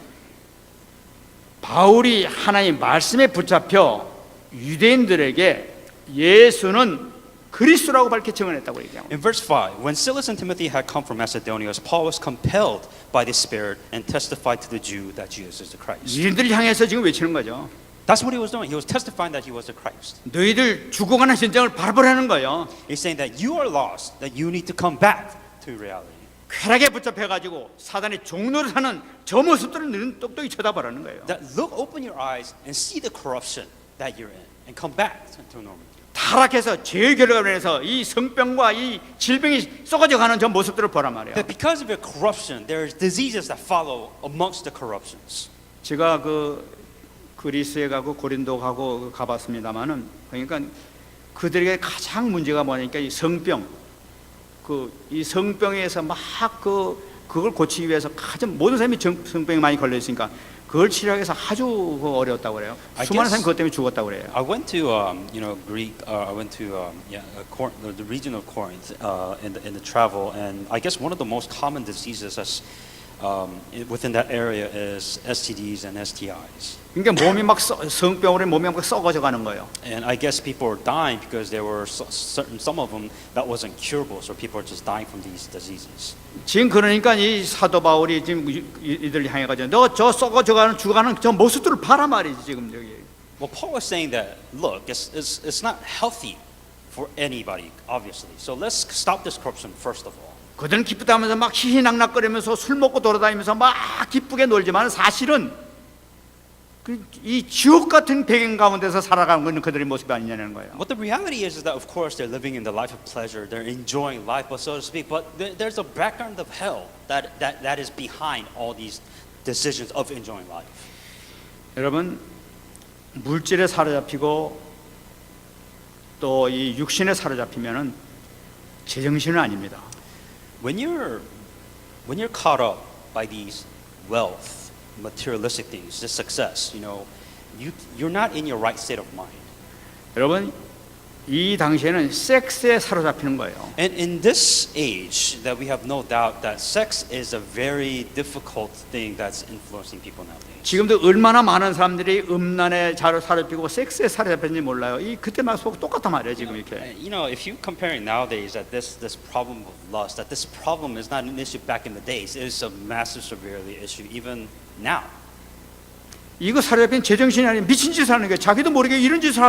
바울이 하나님 말씀에 붙잡혀 유대인들에게 예수는 그리스도라고 밝게 증언했다고 얘기합니다. In verse 5, when Silas and Timothy had come from Macedonia, Paul was compelled by the Spirit and testified to the Jew that Jesus is the Christ. 유대인들을 향해서 지금 외치는 거죠. That's what he was doing. He was testifying that he was the Christ. 너희들 죽어가는 전쟁을 바라보라는 거예요. He's saying that you are lost, that you need to come back to reality. 쾌락에 붙잡혀가지고 사단의 종로를 하는 저 모습들을 너희는 똑똑히 쳐다보라는 거예요. That look, open your eyes and see the corruption that you're in and come back to normal. 타락해서 죄의 결과로 인해서 이 성병과 이 질병이 썩어져가는 저 모습들을 보란 말이에요. That because of your corruption, there's diseases that follow amongst the corruptions. 제가 그리스에 가고 고린도 가고 가봤습니다만은 그러니까 그들에게 가장 문제가 뭐냐니까 이 성병, 이 성병에서 막 그걸 고치기 위해서 가장 모든 사람이 성병에 많이 걸려 있으니까 그걸 치료하기 위해서 아주 어려웠다고 그래요. 수많은 사람이 그것 때문에 죽었다고 그래요. I went to Greek. I went to the region of Corinth in the travel, and I guess one of the most common diseases that's within that area is STDs and STIs. 그러니까 몸이 막 성병으로 몸이 막 썩어져 가는 거예요. And I guess people were dying because there were some of them that wasn't curable, so people are just dying from these diseases. 지금 그러니까 이 사도 바울이 지금 이들 향해 가지고 너 저 썩어져가는 죽어가는 저 모습들을 봐라 말이지 지금 저기. Well, Paul was saying that look, it's not healthy for anybody, obviously. So let's stop this corruption first of all. 그들은 기쁘다면서 막 희희낙낙거리면서 술 먹고 돌아다니면서 막 기쁘게 놀지만 사실은 이 지옥 같은 배경 가운데서 살아가는 것은 그들의 모습이 아니냐는 거예요. What the reality is that of course they're living in the life of pleasure, they're enjoying life, but so to speak. But there's a background of hell that is behind all these decisions of enjoying life. 여러분 물질에 사로잡히고 또 이 육신에 사로잡히면은 제정신은 아닙니다. When you're caught up by these wealth, materialistic things, this success, you're not in your right state of mind. 여러분 이 당시에는 섹스에 사로잡히는 거예요. And in this age, that we have no doubt that sex is a very difficult thing that's influencing people nowadays. 지금도 얼마나 많은 사람들이 음란에 사로잡히고 섹스에 사로잡혔는지 몰라요. 그때 말하고 똑같단 말이에요. 지금 이렇게. If you compare it nowadays, that this problem of lust, that this problem is not an issue back in the days. It is a massive, severely issue even now. 이거 사로잡힌 제정신이 아니라 미친 짓을 하는 거예요. 자기도 모르게 이런 짓을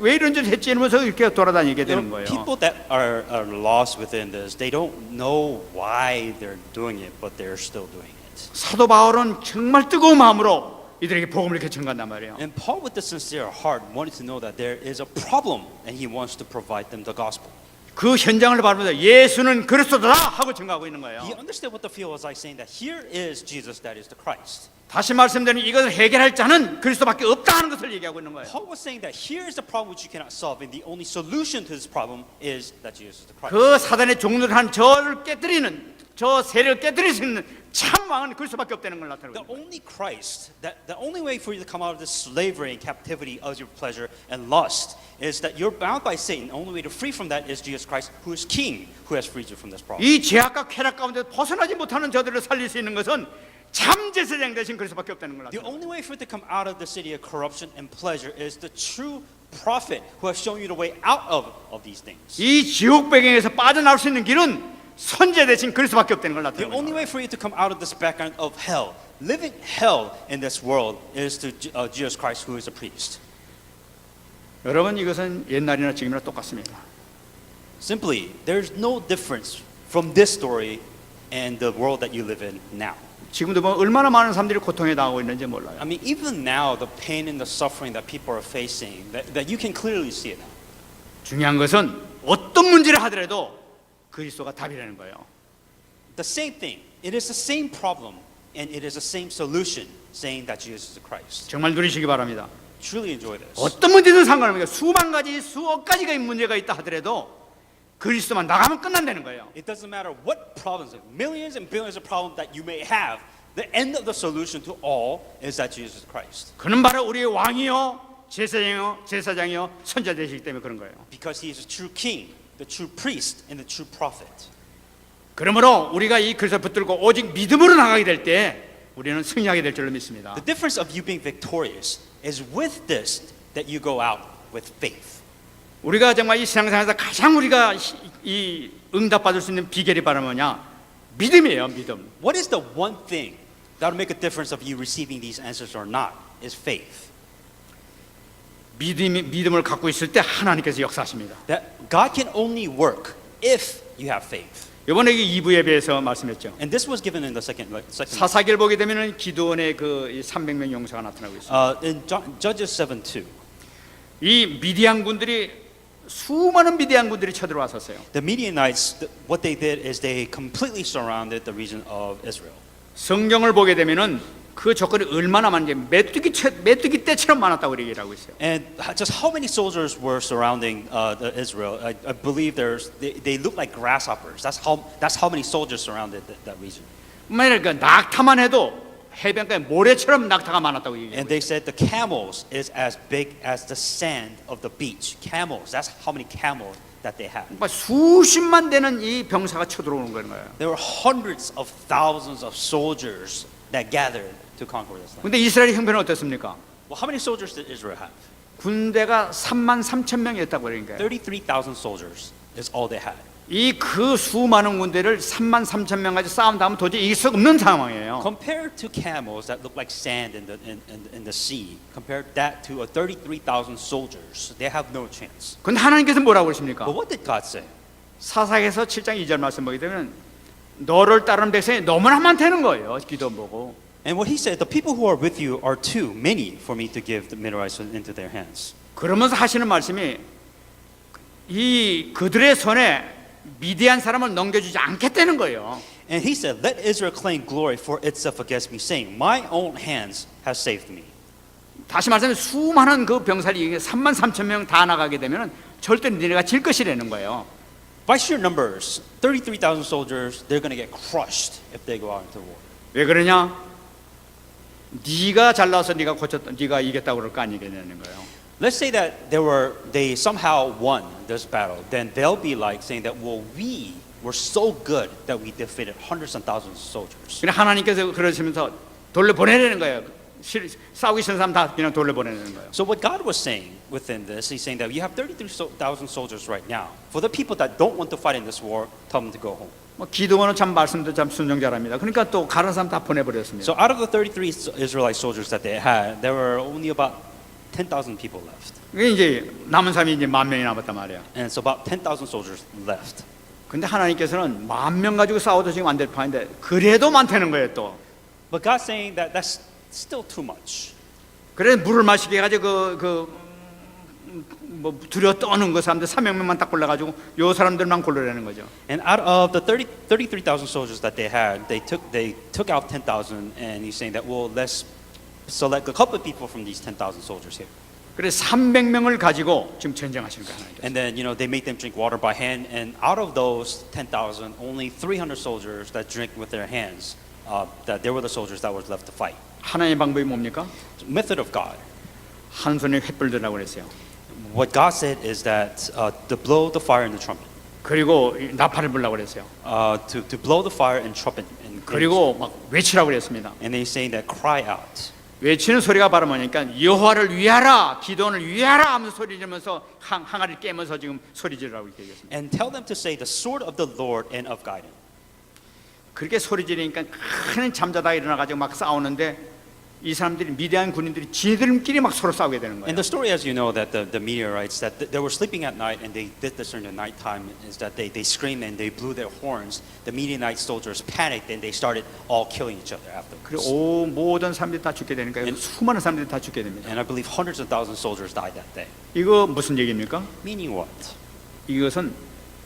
왜 이런 짓을 했지 이러면서 이렇게 돌아다니게 되는 거예요. People that are lost within this, they don't know why they're doing it, but they're still doing it. 사도 바울은 정말 뜨거운 마음으로 이들에게 복음을 이렇게 전가한단 말이에요. And Paul, with a sincere heart, wanted to know that there is a problem, and he wants to provide them the gospel. 그 현장을 바라보면서 예수는 그리스도다 하고 증거하고 있는 거예요. He understood what the field was like, saying that here is Jesus, that is the Christ. 다시 말씀드리면 이것을 해결할 자는 그리스도밖에 없다 하는 것을 얘기하고 있는 거예요. Paul was saying that here is the problem which you cannot solve, and the only solution to this problem is that Jesus is the Christ. 그 사단의 종로를 한 저를 깨뜨리는 저 세력을 깨뜨릴 수 있는 참 왕은 그리스도밖에 없다는 걸 나타내고 The 있는 거예요. only Christ, the only way for you to come out of this slavery and captivity of your pleasure and lust is that you're bound by Satan. The only way to free from that is Jesus Christ, who is King, who has freed you from this problem. 이 죄악과 쾌락 가운데 벗어나지 못하는 저들을 살릴 수 있는 것은 참 제사장 대신 그리스도밖에 없다는 걸 The 나타내고 only way for it to come out of the city of corruption and pleasure is the true prophet who has shown you the way out of these things. 이 지옥 배경에서 빠져나올 수 있는 길은 선제 대신 그리스도밖에 없다는 걸 The 나타내고 only 있는 거예요. way for you to come out of this background of hell, living hell in this world, is to Jesus Christ, who is a priest. 여러분 이것은 옛날이나 지금이나 똑같습니다. Simply, there's no difference from this story and the world that you live in now. 지금도 보면 얼마나 많은 사람들이 고통에 당하고 있는지 몰라요. I mean, even now, the pain and the suffering that people are facing, that you can clearly see it now. 중요한 것은 어떤 문제를 하더라도 그리스도가 답이라는 거예요. The same thing. It is the same problem, and it is the same solution, saying that Jesus is the Christ. 정말 누리시기 바랍니다. Truly enjoy this. 어떤 문제든 상관없습니다. 수만 가지, 수억 가지가 문제가 있다 하더라도 그리스도만 나가면 끝난다는 거예요. It doesn't matter what problems, millions and billions of problems that you may have, the end of the solution to all is that Jesus is Christ. 그는 바로 우리의 왕이요, 제사장이요, 선자 되시기 때문에 그런 거예요. Because he is the true king, the true priest, and the true prophet. 그러므로 우리가 이 그리스도 붙들고 오직 믿음으로 나가게 될 때 우리는 승리하게 될 줄로 믿습니다. The difference of you being victorious is with this that you go out with faith. 우리가 정말 이 세상에서 가장 우리가 이 응답받을 수 있는 비결이 바로 뭐냐? 믿음이에요, 믿음. What is the one thing that will make a difference of you receiving these answers or not? Is faith. 믿음을 갖고 있을 때 하나님께서 역사하십니다. That God can only work if you have faith. 이번에 2부 예배에서 말씀했죠. And this was given in the second. 사사기를 보게 되면은 기드온의 그 300명 용사가 나타나고 있습니다. In Judges 7:2, 이 미디안 군들이 수많은 미디안 군들이 쳐들어왔었어요. the Midianites, what they did is they completely surrounded the region of Israel. 성경을 보게 되면은 그 조건이 얼마나 많은지 메뚜기 떼처럼 많았다고 얘기를 하고 있어요. And just how many soldiers were surrounding Israel? I believe they look like grasshoppers. That's how many soldiers surrounded that region. 만약 그 낙타만 해도 해변가에 모래처럼 낙타가 많았다고 얘기해요. And they said the camels is as big as the sand of the beach. Camels. That's how many camels that they had. 그러니까 수십만 되는 이 병사가 쳐들어오는 거예요. There were hundreds of thousands of soldiers that gathered to conquer this land. 근데 이스라엘 형편은 어떻습니까? Well, how many soldiers did Israel have? 군대가 33,000명이었다고 그러니까요. 33,000 soldiers is all they had. 이 그 수많은 군대를 33,000명 가지고 싸움 다면 도저히 이길 수 없는 상황이에요. Compared to camels that look like sand in the sea, compared that to 33,000 soldiers, they have no chance. 근데 하나님께서 뭐라고 그러십니까? But what did God say? 사사기에서 7장 2절 말씀 보게 되면 너를 따르는 백성이 너무나 많다는 거예요. 기도 보고. And what he said, the people who are with you are too many for me to give the Midianites into their hands. 그러면서 하시는 말씀이 이 그들의 손에 미디안 사람을 넘겨주지 않겠다는 거예요. And he said, let Israel claim glory for itself against me, saying, my own hands have saved me. 다시 말하면 수많은 그 병사들이 33,000명 다 나가게 되면 절대 니네가 질 것이라는 거예요. By sheer numbers, 33,000 soldiers, they're going to get crushed if they go out into war. 왜 그러냐? 네가 잘나서 네가 네가 이겼다고 그럴 거 아니겠냐는 거예요. Let's say that they somehow won this battle, then they'll be like saying that, well, we were so good that we defeated hundreds and thousands of soldiers. 그냥 하나님께서 그러시면서 돌려보내라는 거예요. 싸우기 싫은 사람 다 그냥 돌려보내는 거예요. So what God was saying within this, He's saying that you have 33,000 soldiers right now. For the people that don't want to fight in this war, tell them to go home. 뭐 기도원은 참 말씀도 참 순종자랍니다. 그러니까 또 가는 사람 다 보내버렸습니다. So out of the 33 Israelite soldiers that they had, there were only about 10,000 people left. 그게 이제 남은 사람이 이제 10,000명이 남았단 말이야. And so about 10,000 soldiers left. 근데 하나님께서는 10,000명 가지고 싸워도 지금 안 될 판인데 그래도 많다는 거예요 또. But God's saying that that's still too much. 그래 물을 마시게 해가지고 뭐 두려 떠는 그 사람들 300명만 딱 골라가지고 요 사람들만 골라내는 거죠. And out of the 33,000 soldiers that they had, they took out 10,000, and He's saying that, well, let's select a couple of people from these 10,000 soldiers here. 그래 300명을 가지고 지금 전쟁하시는 거예요 하나님께서. And then they make them drink water by hand, and out of those 10,000, only 300 soldiers that drink with their hands, that they were the soldiers that was left to fight. 하나님의 방법이 뭡니까? Method of God. 한 손에 횃불 들라고 그랬어요. What God said is that to blow the fire and the trumpet. 그리고 나팔을 불라고 그랬어요. To blow the fire and trumpet. 그리고 막 외치라고 그랬습니다. And they're saying that cry out. 외치는 소리가 바로 뭐냐니까 여호와를 위하라, 기도원을 위하라 하면서 소리 지르면서 항아리를 깨면서 지금 소리 지르라고 이렇게 얘기했습니다. And tell them to say the sword of the Lord and of Gideon. 그렇게 소리 지르니까 큰 잠자다 일어나가지고 막 싸우는데 이 사람들이 미디안 군인들이 지들끼리 막 서로 싸우게 되는 거예요. And the story, as you know, that the meteorites that they were sleeping at night and they did this during the nighttime is that they screamed and they blew their horns. The Midianite soldiers panicked and they started all killing each other afterwards. 그리고 모든 사람들이 다 죽게 되니까 And- 수많은 사람들이 다 죽게 됩니다. And I believe hundreds of thousands of soldiers died that day. 이거 무슨 얘기입니까? Meaning what? 이것은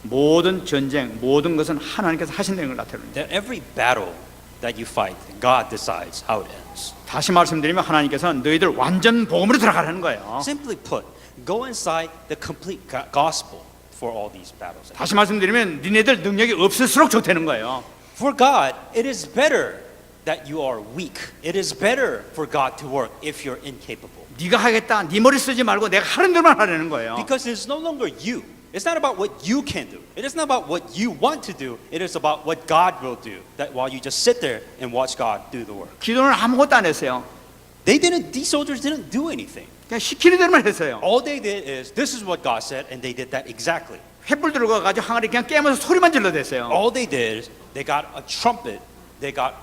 모든 전쟁, 모든 것은 하나님께서 하신다는 걸 나타냅니다. That every battle that you fight, God decides how it ends. 다시 말씀드리면 하나님께서는 너희들 완전 복음으로 들어가라는 거예요. Simply put, go inside the complete gospel for all these battles. 다시 말씀드리면 니네들 능력이 없을수록 좋다는 거예요. For God, it is better that you are weak. It is better for God to work if you're incapable. 네가 하겠다, 네 머리 쓰지 말고 내가 하는 대로만 하라는 거예요. Because it's no longer you. It's not about what you can do. It is not about what you want to do. It is about what God will do. That while you just sit there and watch God do the work. 기도는 아무것도 안 했어요. These soldiers didn't do anything. 그냥 시키는 대로만 했어요. All they did is, this is what God said, and they did that exactly. 횃불 들고 가지고 항아리 그냥 깨면서 소리만 질러댔어요. All they did is, they got a trumpet, they got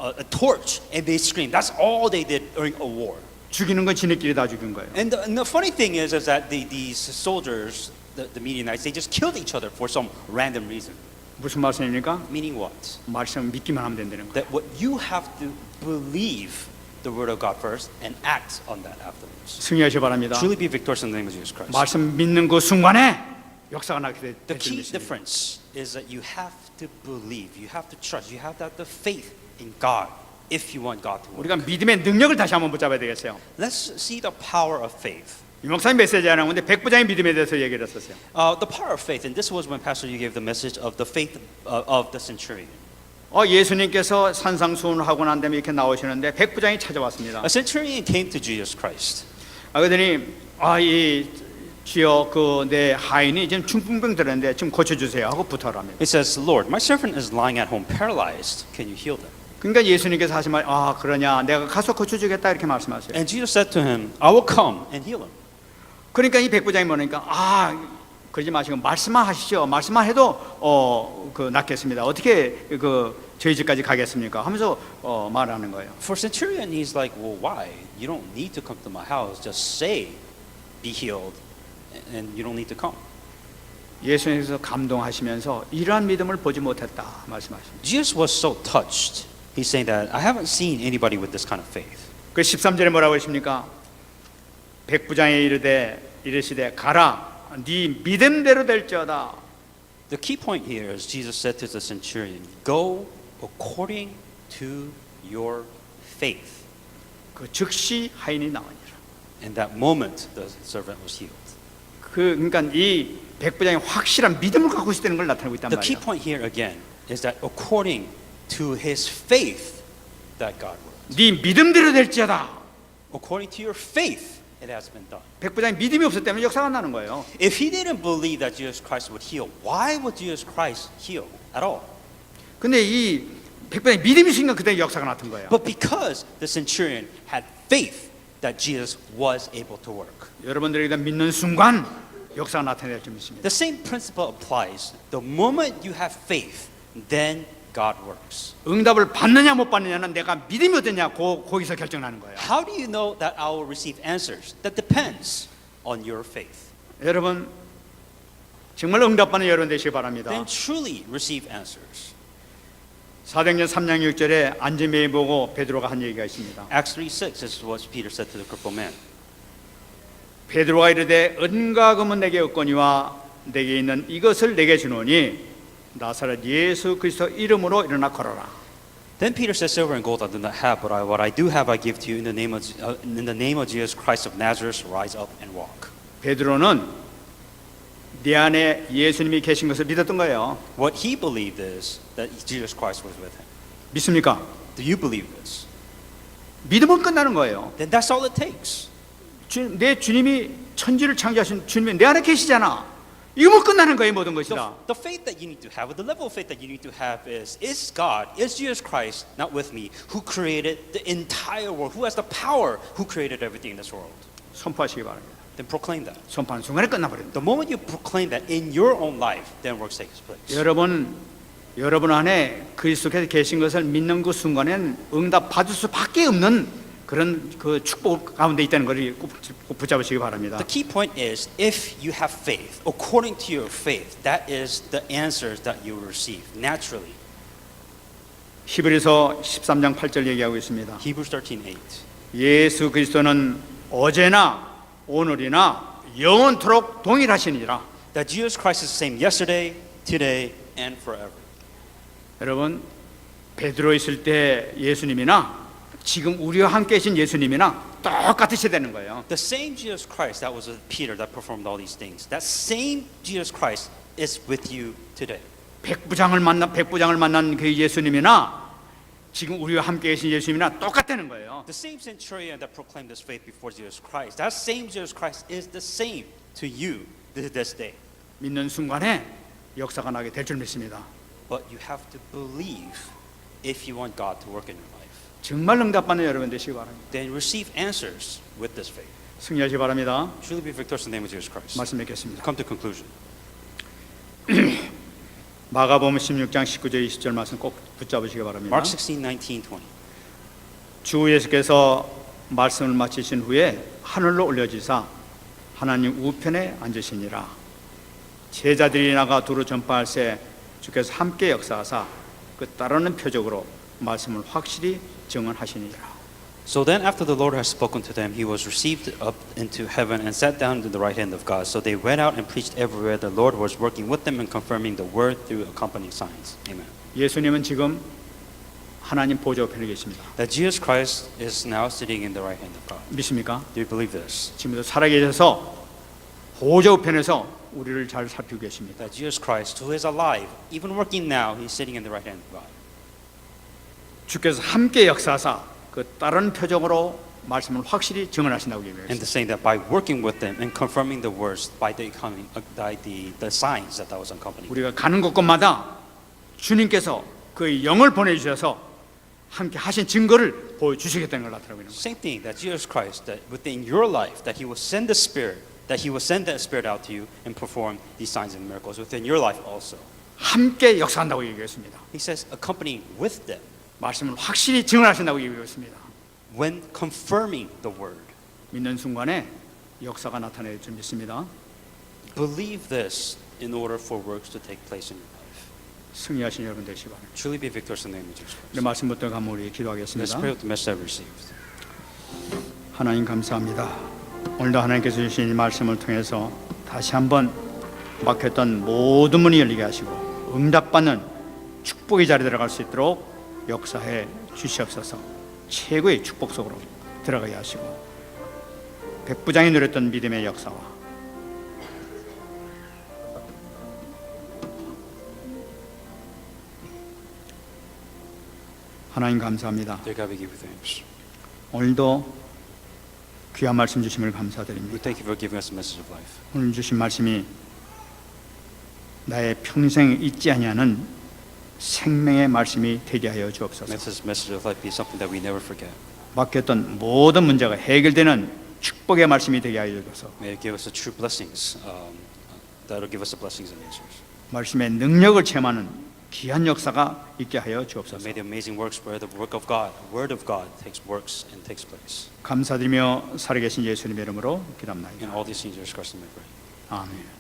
a torch, and they screamed. That's all they did during a war. 죽이는 건 지네끼리 다 죽인 거예요. And the funny thing is that these soldiers, the Midianites, they just killed each other for some random reason. 무슨 말씀입니까? Meaning what? 말씀 믿기만 하면 된다는 거예요. That what you have to believe the word of God first and act on that afterwards. 승리하시 바랍니다. Truly be victorious in the name of Jesus Christ. 말씀 믿는 그 순간에 역사가 나게 될 The 줄 key 믿습니다. difference is that you have to believe, you have to trust, you have to have the faith in God if you want God to work. 우리가 믿음의 능력을 다시 한번 붙잡아야 되겠어요. Let's see the power of faith. 이 목사님 메시지 안 하는데 백부장의 믿음에 대해서 얘기를 했었어요. The power of faith, and this was when Pastor you gave the message of the faith of the centurion. 예수님께서 산상수훈을 하고 난 다음에 이렇게 나오시는데 백부장이 찾아왔습니다. A centurion came to Jesus Christ. 그러더니 이 주여 그 내 하인이 지금 중풍병 들었는데 좀 고쳐주세요 하고 부탁합니다. He says, Lord, my servant is lying at home paralyzed. Can you heal them? 그러니까 예수님께서 하신 말, 그러냐, 내가 가서 고쳐주겠다 이렇게 말씀하세요. And Jesus said to him, I will come and heal him. 그러니까 이 백부장이 뭐니까 그러지 마시고 말씀만 하시죠. 말씀만 해도 그 낫겠습니다. 어떻게 그 저희 집까지 가겠습니까? 하면서 말하는 거예요. For centurion, he's like, well, why? You don't need to come to my house. Just say, be healed, and you don't need to come. 예수님께서 감동하시면서 이러한 믿음을 보지 못했다 말씀하십니다. Jesus was so touched. He's saying that I haven't seen anybody with this kind of faith. 그 13절에 뭐라고 하십니까? 백부장이 이르시되 가라 네 믿음대로 될지어다. The key point here is Jesus said to the centurion, go according to your faith. 그 즉시 하인이 나오니라. In that moment, the servant was healed. 그러니까 이 백부장이 확실한 믿음을 갖고 있다는 걸 나타내고 있단 The key 말이에요. point here again is that according to his faith, that God worked. 네 믿음대로 될지어다. According to your faith, it has been done. 백부장이 믿음이 없었기 때문에 역사가 안 나는 거예요. If he didn't believe that Jesus Christ would heal, why would Jesus Christ heal at all? 근데 이 백부장이 믿음이 있으니까 그때 역사가 나타난 거예요. But because the centurion had faith that Jesus was able to work. 여러분들에게 믿는 순간 역사가 나타날 줄 믿습니다. The same principle applies. The moment you have faith, then God works. 응답을 받느냐 못 받느냐는 내가 믿음이 어떠냐 거기서 결정나는 거예요. How do you know that I will receive answers? That depends on your faith. 여러분 정말 응답받는 여러분 되시기 바랍니다. Then truly receive answers. 사도행전 3장 6절에 안지매에 보고 베드로가 한 얘기가 있습니다. Acts 3:6 is what Peter said to the crippled man. 베드로가 이르되 은과 금은 내게 없거니와 내게 있는 이것을 내게 주노니 나사렛 예수 그리스도 이름으로 일어나 걸어라. Then Peter said, silver and gold I do not have, but what I do have I give to you in the name of Jesus Christ of Nazareth, rise up and walk. 베드로는 내 안에 예수님이 계신 것을 믿었던 거예요. What he believed is that Jesus Christ was with him. 믿습니까? Do you believe this? 믿으면 끝나는 거예요. Then that's all it takes. 내 주님이 천지를 창조하신 주님이 내 안에 계시잖아. 이거면 끝나는 거예요, 모든 것이 다. The faith that you need to have, the level of faith that you need to have is God, is Jesus Christ not with me, who created the entire world, who has the power, who created everything in this world? 선포하시기 바랍니다. Then proclaim that. 선포하는 순간에 끝나버립니다. The moment you proclaim that in your own life, then works takes place. 여러분 안에 그리스도께서 계신 것을 믿는 그 순간엔 응답 받을 수밖에 없는 그런 그 축복 가운데 있다는 것을 꼭 붙잡으시기 바랍니다. The key point is if you have faith, according to your faith, that is the answers that you will receive naturally. 히브리서 13장 8절 얘기하고 있습니다. Hebrews 13:8. 예수 그리스도는 어제나 오늘이나 영원토록 동일하시니라. That Jesus Christ is the same yesterday, today, and forever. 여러분, 베드로 있을 때 예수님이나 지금 우리와 함께 계신 예수님이나 똑같으셔야 되는 거예요. The same Jesus Christ that was with Peter that performed all these things. That same Jesus Christ is with you today. 백부장을 만난 그 예수님이나 지금 우리와 함께 계신 예수님이나 똑같다는 거예요. The same centurion that proclaimed his faith before Jesus Christ. That same Jesus Christ is the same to you this day. 믿는 순간에 역사가 나게 될 줄 믿습니다. But you have to believe if you want God to work in your life. 정말 응답받는 여러분 되시기 바랍니다. Then receive answers with this faith. 승리하시기 바랍니다. Truly be victorious in the name of Jesus Christ. 말씀 맺겠습니다. Come to conclusion. 마가복음 16장 19절 20절 말씀 꼭 붙잡으시기 바랍니다. Mark 16:19, 20. 주 예수께서 말씀을 마치신 후에 하늘로 올려지사 하나님 우편에 앉으시니라. 제자들이 나가 두루 전파할새 주께서 함께 역사하사 그 따르는 표적으로 말씀을 확실히 증언하시니라. So then after the Lord had spoken to them, he was received up into heaven and sat down to the right hand of God. So they went out and preached everywhere. The Lord was working with them and confirming the word through accompanying signs. Amen. 예수님은 지금 하나님 보좌 우편에 계십니다. That Jesus Christ is now sitting in the right hand of God. 믿습니까? Do you believe this? 지금도 살아계셔서 보좌 우편에서 우리를 잘 살피고 계십니다. That Jesus Christ, who is alive, even working now, he's sitting in the right hand of God. 주께서 함께 역사하사 그 다른 표적으로 말씀을 확실히 증언하신다고 And 얘기했습니다. to saying that by working with them and confirming the words by the signs that was accompanying. 우리가 가는 곳곳마다 주님께서 그 영을 보내주셔서 함께 하신 증거를 보여주시겠다는 걸 나타내고 있는 거예요. Same thing that Jesus Christ, that within your life, that He will send the Spirit, that He will send that Spirit out to you and perform these signs and miracles within your life also. 함께 역사한다고 얘기했습니다. He says, accompanying with them 말씀을 확실히 증언하신다고 얘기했습니다. when confirming the word. 믿는 순간에 역사가 나타낼 줄 믿습니다. Believe this in order for works to take place in your life. 승리하신 여러분 되시기 바랍니다. Truly be victorious in the name of Jesus 이 Christ. 말씀부터 가면 우리 Let's 기도하겠습니다. pray with the message I've received. 하나님 감사합니다. 오늘도 하나님께서 주신 이 말씀을 통해서 다시 한번 막혔던 모든 문이 열리게 하시고 응답받는 축복의 자리에 들어갈 수 있도록 역사해 주시옵소서. 최고의 축복 속으로 들어가게 하시고 백부장이 누렸던 믿음의 역사와 하나님 감사합니다. Dear God, we give you thanks. 오늘도 귀한 말씀 주심을 We 감사드립니다. thank you for giving us a message of life. 오늘 주신 말씀이 나의 평생 잊지 아니하는 생명의 말씀이 되게 하여 주옵소서. Let this message of life be something that we never forget. 맡겼던 모든 문제가 해결되는 축복의 말씀이 되게 하여 주옵소서. May it give us the true blessings that will give us the blessings and answers. 말씀의 능력을 체험하는 귀한 역사가 있게 하여 주옵소서. May the amazing works where the work of God, the word of God takes works and takes place. 감사드리며 살아계신 예수님의 이름으로 In 기도합나이다. all these things, Jesus Christ, we pray. 아멘.